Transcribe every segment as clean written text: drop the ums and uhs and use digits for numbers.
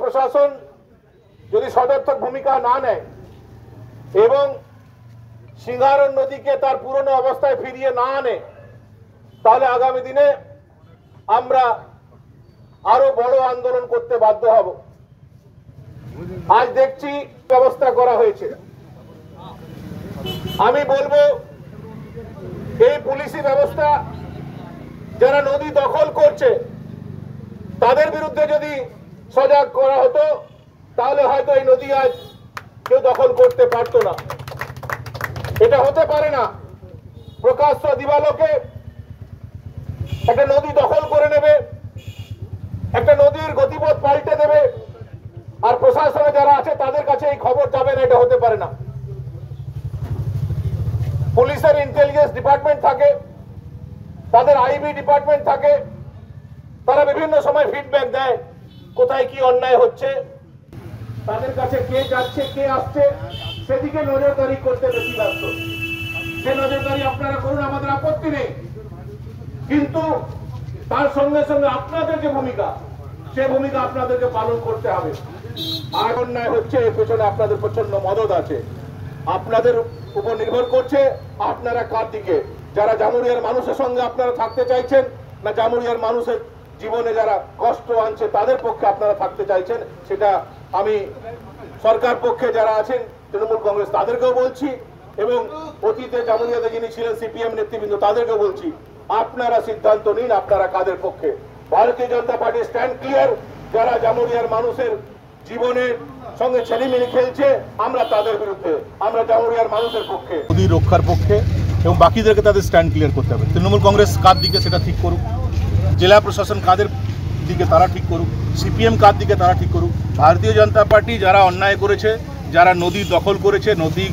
প্রশাসন যদি সদর্থক ভূমিকা না নেয় এবং সিংহারন নদীকে তার পুরনো অবস্থায় ফিরিয়ে না আনে, তাহলে আগামী দিনে আমরা আরো বড় আন্দোলন করতে বাধ্য হব। আজ দেখছি ব্যবস্থা করা হয়েছে। আমি বলবো এই পুলিশি ব্যবস্থা যারা নদী দখল করছে তাদের বিরুদ্ধে যদি সজাগ করা হতো তাহলে হয়তো এই নদী আজ কেউ দখল করতে পারতো না। এটা হতে পারে না প্রকাশ্য দিবালোকে একটা নদী দখল করে নেবে, একটা নদীর গতিপথ পাল্টে দেবে, আর প্রশাসনে যারা আছে তাদের কাছে এই খবর যাবে না। এটা হতে পারে না। পুলিশের ইন্টেলিজেন্স ডিপার্টমেন্ট থাকে, তাদের আইবি ডিপার্টমেন্ট থাকে, তারা বিভিন্ন সময় ফিডব্যাক দেয় কোথায় কি অন্যায় হচ্ছে, তাদের কাছে কে যাচ্ছে কে আসছে সেদিকে নজরদারি করতে বেশি ব্যস্ত। সে নজরদারি আপনারা করুন, আমাদের আপত্তি নেই, কিন্তু তার সঙ্গে সঙ্গে আপনাদের যে ভূমিকা সে ভূমিকা আপনাদেরকে পালন করতে হবে। আর অন্যায় হচ্ছে এর পেছনে আপনাদের প্রচন্ড মদত আছে। আপনাদের উপর নির্ভর করছে আপনারা কার দিকে, যারা জামুরিয়ার মানুষের সঙ্গে আপনারা থাকতে চাইছেন, না জামুরিয়ার মানুষের জীবনে যারা কষ্ট আনছে তাদের পক্ষে আপনারা থাকতে চাইছেন। সেটা আমি সরকার পক্ষে যারা আছেন তৃণমূল কংগ্রেস তাদেরকেও বলছি, এবং অতীতে জামুরিয়াতে যিনি ছিলেন সিপিএম নেতৃবৃন্দ তাদেরকেও বলছি, আপনারা সিদ্ধান্ত নিন আপনারা কাদের পক্ষে। ভারতীয় জনতা পার্টি স্ট্যান্ড ক্লিয়ার। যারা জামুরিয়ার মানুষের জীবনের সঙ্গে ছেলেমিলি খেলছে আমরা তাদের বিরুদ্ধে, আমরা জামুরিয়ার মানুষের পক্ষে, নদী রক্ষার পক্ষে, এবং বাকিদেরকে তাদের স্ট্যান্ড ক্লিয়ার করতে হবে। তৃণমূল কংগ্রেস কার দিকে সেটা ঠিক করুক, জেলা প্রশাসন কাদের দিকে তারা ঠিক করুক, সিপিএম কার দিকে তারা ঠিক করুক। ভারতীয় জনতা পার্টি যারা অন্যায় করেছে, যারা নদী দখল করেছে, নদী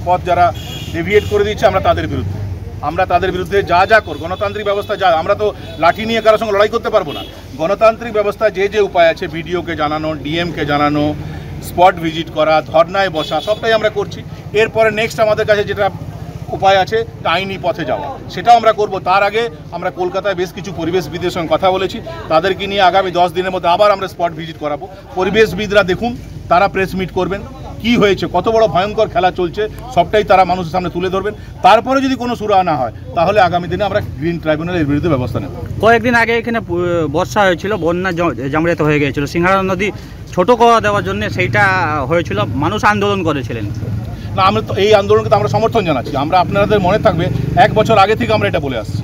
পথ যারা ডেভিয়েট করে দিচ্ছে, আমরা তাদের বিরুদ্ধে যা যা কর, গণতান্ত্রিক ব্যবস্থা যা, আমরা তো লাঠি নিয়ে কারোর সঙ্গে লড়াই করতে পারবো না। গণতান্ত্রিক ব্যবস্থা যে উপায় আছে, বিডিওকে জানানো, ডিএমকে জানানো, স্পট ভিজিট করা, ধর্নায় বসা, সবটাই আমরা করছি। এরপরে নেক্সট আমাদের কাছে যেটা উপায় আছে আইনি পথে যাওয়া, সেটাও আমরা করব। তার আগে আমরা কলকাতায় বেশ কিছু পরিবেশবিদের সঙ্গে কথা বলেছি, তাদেরকে নিয়ে আগামী 10 দিনের মধ্যে আবার আমরা স্পট ভিজিট করাবো। পরিবেশবিদরা দেখুন, তারা প্রেস মিট করবেন, কি হয়েছে, কত বড় ভয়ঙ্কর খেলা চলছে, সবটাই তারা মানুষের সামনে তুলে ধরবেন। তারপরে যদি কোনো সুরাহা না হয় তাহলে আগামী দিনে আমরা গ্রিন ট্রাইব্যুনালের বিরুদ্ধে ব্যবস্থা নেব। কয়েকদিন আগে এখানে বর্ষা হয়েছিল, বন্যা জামুরিয়াতে হয়ে গিয়েছিল, সিংহারা নদী ছোট করে দেওয়ার জন্য সেইটা হয়েছিল, মানুষ আন্দোলন করেছিলেন। না, আমরা তো এই আন্দোলনকে তো আমরা সমর্থন জানাচ্ছি। আমরা আপনাদের মনে থাকবে 1 বছর আগে থেকে আমরা এটা বলে আসছি।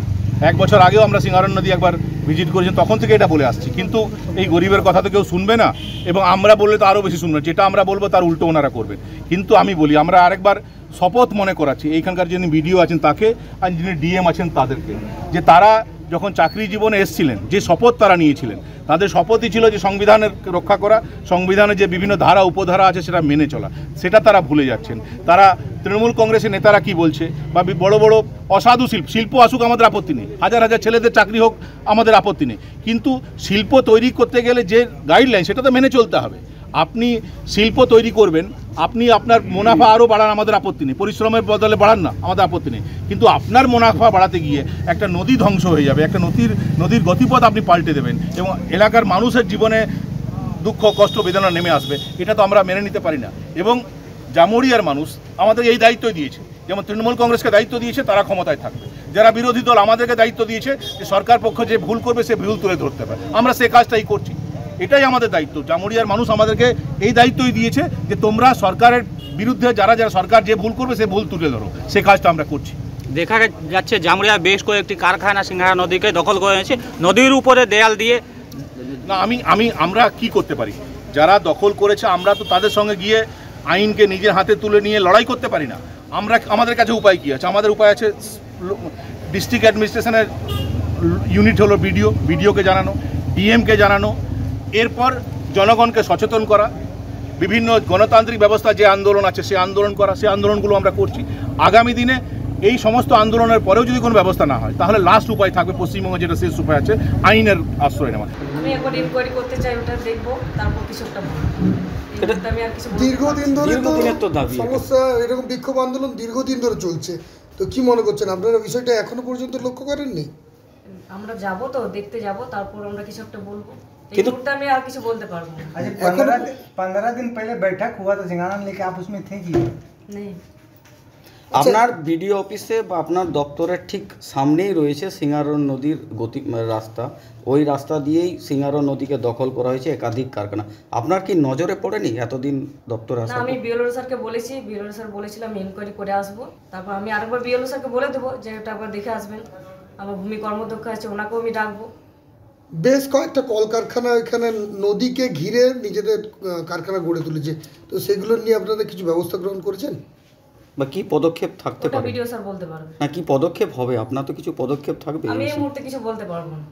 1 বছর আগেও আমরা সিংহারন নদী একবার ভিজিট করেছি, তখন থেকে এটা বলে আসছি। কিন্তু এই গরিবের কথা তো কেউ শুনবে না, এবং আমরা বললে তো আরও বেশি শুনবে। যেটা আমরা বলবো তার উল্টো ওনারা করবেন। কিন্তু আমি বলি, আমরা আরেকবার শপথ মনে করাচ্ছি এইখানকার যিনি বিডিও আছেন তাকে, আর যিনি ডিএম আছেন তাদেরকে, যে তারা যখন চাকরি জীবনে এসেছিলেন যে শপথ তারা নিয়েছিলেন, তাদের শপথই ছিল যে সংবিধানের রক্ষা করা, সংবিধানের যে বিভিন্ন ধারা উপধারা আছে সেটা মেনে চলা। সেটা তারা ভুলে যাচ্ছেন। তারা তৃণমূল কংগ্রেসের নেতারা কি বলছে, বা বড় বড় অসাধু শিল্প আসুক, আমাদের আপত্তি নেই, হাজার হাজার ছেলেদের চাকরি হোক, আমাদের আপত্তি নেই, কিন্তু শিল্প তৈরি করতে গেলে যে গাইডলাইন সেটা তো মেনে চলতে হবে। আপনি শিল্প তৈরি করবেন, আপনি আপনার মুনাফা আরও বাড়ান, আমাদের আপত্তি নেই, পরিশ্রমের বদলে বাড়ান না, আমাদের আপত্তি নেই, কিন্তু আপনার মুনাফা বাড়াতে গিয়ে একটা নদী ধ্বংস হয়ে যাবে, একটা নদীর গতিপথ আপনি পাল্টে দেবেন, এবং এলাকার মানুষের জীবনে দুঃখ কষ্ট বেদনা নেমে আসবে, এটা তো আমরা মেনে নিতে পারি না। এবং জামুরিয়ার মানুষ আমাদের এই দায়িত্বই দিয়েছে, যেমন তৃণমূল কংগ্রেসকে দায়িত্ব দিয়েছে তারা ক্ষমতায় থাকবে, যারা বিরোধী দল আমাদেরকে দায়িত্ব দিয়েছে যে সরকার পক্ষ যে ভুল করবে সে ভুল তুলে ধরতে পারে, আমরা সে কাজটাই করছি। এটাই আমাদের দায়িত্ব। জামুরিয়ার মানুষ আমাদেরকে এই দায়িত্বই দিয়েছে যে তোমরা সরকারের বিরুদ্ধে যারা সরকার যে ভুল করবে সে ভুল তুলে ধরো, সে কাজটা আমরা করছি। দেখা যাচ্ছে জামুরিয়া বেশ কয়েকটি কারখানা সিংহারা নদীকে দখল করে নিয়েছে, নদীর উপরে দেয়াল দিয়ে। না, আমরা কি করতে পারি, যারা দখল করেছে আমরা তো তাদের সঙ্গে গিয়ে আইনকে নিজের হাতে তুলে নিয়ে লড়াই করতে পারি না। আমাদের কাছে উপায় কী আছে? আমাদের উপায় আছে ডিস্ট্রিক্ট অ্যাডমিনিস্ট্রেশনের ইউনিট হলো বিডিওকে জানানো, ডিএমকে জানানো, এরপর জনগণকে সচেতন করা, বিভিন্ন গণতান্ত্রিক ব্যবস্থা যে আন্দোলন আছে সে আন্দোলন করা, সেই আন্দোলনগুলো আমরা করছি। আগামী দিনে এই সমস্ত আন্দোলনের পরেও যদি কোনো ব্যবস্থা না হয় তাহলে লাস্ট উপায় থাকবে পশ্চিমবঙ্গে যেটা শেষ উপায় আছে আইনের আশ্রয় নেওয়া। আমি একবার ইনকোয়ারি করতে চাই, ওটা দেখবো, তারপর কিছু একটা দীর্ঘদিন ধরে তো সমস্যা, এরকম বিক্ষোভ আন্দোলন দীর্ঘদিন ধরে চলছে, তো কি মনে করছেন আপনারা বিষয়টা এখনো পর্যন্ত লক্ষ্য করেননি? আমরা যাবো তো, দেখতে যাবো, তারপর আমরা কিছু একটা বলবো। এই মুহূর্তে আমি আর কিছু বলতে পারবো না। अच्छा 15 दिन पहले बैठक हुआ तो सिंगारा लेके आप उसमें थे कि নেই। আপনার বিডিও অফিসে বা আপনার দপ্তরের ঠিক সামনেই রয়েছে সিঙ্গারন নদীর রাস্তা, ওই রাস্তা দিয়েই সিঙ্গারন নদীকে দখল করা হয়েছে একাধিক কারখানা। আপনার কি নজরে পড়েনি এতদিন দপ্তরে না, আসা? আমি বিএলও স্যারকে বলেছি, বিএলও স্যার বলেছিলাম ইনকোয়ারি করে আসবো, তারপর আমি আরেকবার বিএলও স্যারকে বলে দেবো যে এটা একবার দেখে আসবেন। আমার ভূমি কর্মদক্ষ আছে, ওনাকেও আমি ডাকবো। বেশ কয়েকটা কলকারখানা এখানে নদীকে ঘিরে নিজেদের কারখানা গড়ে তুলেছে, তো সেগুলো নিয়ে আপনারা কিছু ব্যবস্থা গ্রহণ করেছেন? বা কি পদক্ষেপ থাকতে ওটা পারে? বিডিও স্যার বলতে পারবে। না কি পদক্ষেপ হবে? আপনার তো কিছু পদক্ষেপ থাকবে। আমি এই মুহূর্তে কিছু বলতে পারবো না।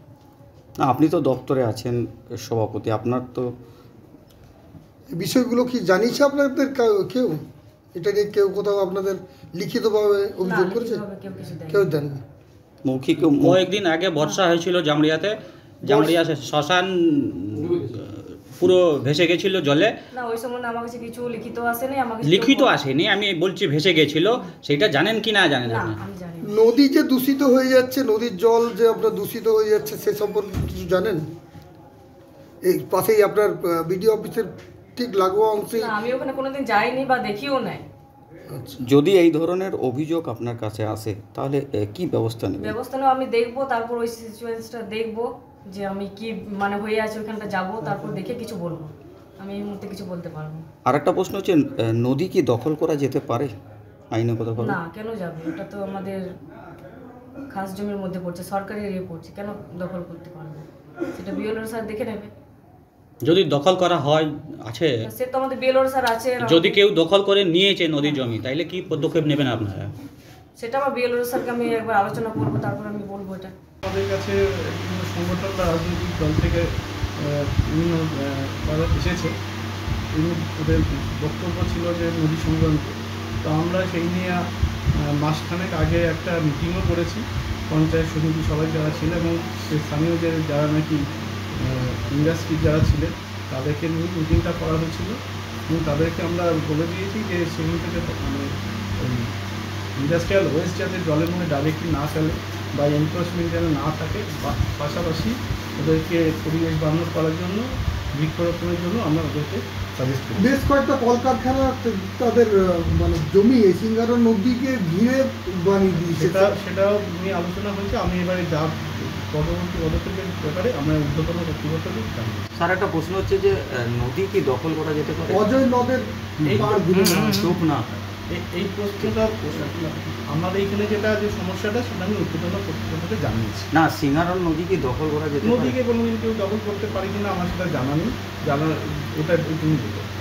না আপনি তো দপ্তরে আছেন সভাপতি, আপনার তো এই বিষয়গুলো কি জানিয়েছে আপনাদের কেউ? এটা নিয়ে কেউ কোথাও আপনাদের লিখিতভাবে না, অভিযোগ করেছে? লিখিতভাবে কেউ কিছু দেয়নি। কেউ দেননি। মৌখিক কয়েকদিন আগে বর্ষা হয়েছিল জামড়িয়াতে, জামড়িয়া শ্মশান পুরো ভেসে গেছিল জলে। না, ওই সময় আমার কাছে কিছু লিখিত আসেনি, আমার কাছে লিখিত কেউ- আসেনি, আমি বলছি ভেসে গেছিল, সেটা জানেন কি না জানেন না, আপনি? আমি জানি না। নদী যে দূষিত হয়ে যাচ্ছে, নদীর জল যে আপনার দূষিত হয়ে যাচ্ছে, সে সম্পর্কে কিছু জানেন? এই পাশেই আপনার বিডিও অফিসের ঠিক লাগোয়া অংশে। না, আমি ওখানে কোনোদিন যাইনি বা দেখিও নাই। আচ্ছা, যদি এই ধরনের অভিযোগ আপনার কাছে আসে তাহলে কি ব্যবস্থা নেবেন? ব্যবস্থা নেওয়া আমি দেখবো, তারপর ওই সিচুয়েশনটা দেখবো যে আমি কি মানে হয়ে আছে ওখানটা যাবো, তারপর দেখে কিছু বলবো। আমি এই মুহূর্তে কিছু বলতে পারবো না। আর একটা প্রশ্ন হচ্ছে নদী কি দখল করা যেতে পারে আইনগতভাবে? না, কেন যাবে? ওটা তো আমাদের খাস জমির মধ্যে পড়ছে, সরকারি এরিয়া পড়ছে, কেন দখল করতে পারবে? সেটা বিএলও স্যার দেখে নেবে। যদি দখল করা হয় আছে, সে তো আমাদের বিএলও স্যার আছে। যদি কেউ দখল করে নিয়েছে নদীর জমি, তাইলে কি পদক্ষেপ নেবেন আপনারা? সেটা আমার বিএলও স্যারকে আমি একবার আলোচনা করবো, তারপর আমি বলবো এটা। আমাদের কাছে বিভিন্ন সংগঠন বা রাজনৈতিক দল থেকে বিভিন্ন তারা এসেছে, ওদের বক্তব্য ছিল যে নদী সংক্রান্ত। তো আমরা সেই নিয়ে মাসখানেক আগে একটা মিটিংও করেছি, পঞ্চায়েত সমিতি সবাই যারা ছিল এবং স্থানীয় যে যারা নাকি ইন্ডাস্ট্রি যারা ছিলেন তাদেরকে নিয়ে মিটিংটা করা হয়েছিল এবং তাদেরকে আমরা বলে দিয়েছি যে সেখান থেকে মানে ইন্ডাস্ট্রিয়াল ওয়েস্ট যাতে জলের মধ্যে ডাইরেক্টলি না ফেলে বা এনক্রোচমেন্ট যেন না থাকে, পাশাপাশি ওদেরকে পরিবেশ বান্ধব করার জন্য বৃক্ষরোপণের জন্য আমরা ওদেরকে সাজেস্ট করি। বেশ কয়েকটা কলকারখানা তাদের মানে জমি এই সিঙ্গারা নদীকে ঘিরে বানিয়ে দিয়েছে। সেটাও নিয়ে আলোচনা হয়েছে। আমি এবারে যা পরবর্তী পদক্ষেপের ব্যাপারে আমরা ঊর্ধ্বতন কর্তৃপক্ষকে জানাবো। স্যার একটা প্রশ্ন হচ্ছে যে নদী কি দখল করা যেতে পারে? অজয় নদের পাড় ঘিরে চুপ না। এই প্রশ্নটা আমাদের এইখানে যেটা যে সমস্যাটা সেটা আমি ঊর্ধ্বতন কর্তৃপক্ষকে জানিয়েছি। না সিঙ্গারন নদী কি দখল করা যেতে পারে? নদীকে কোনোদিন কেউ দখল করতে পারি কিনা আমার সেটা জানা নেই, ওটা তুমি